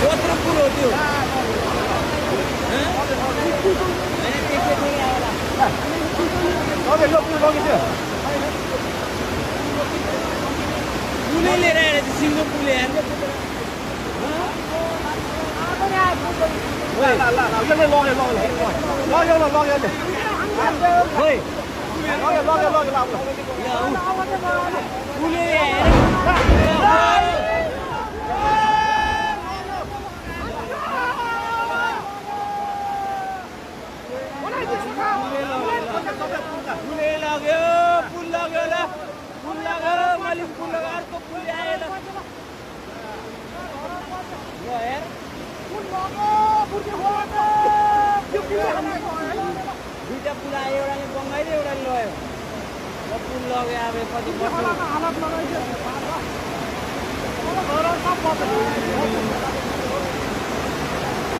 कत्रो पुल हो त्यो पुलै लिएर आएर चाहिँ सिङ्गो पुल यार दुईटा पुल आयो एउटाले बङ्गाइदियो एउटाले लग्यो पुल लग्यो अब कति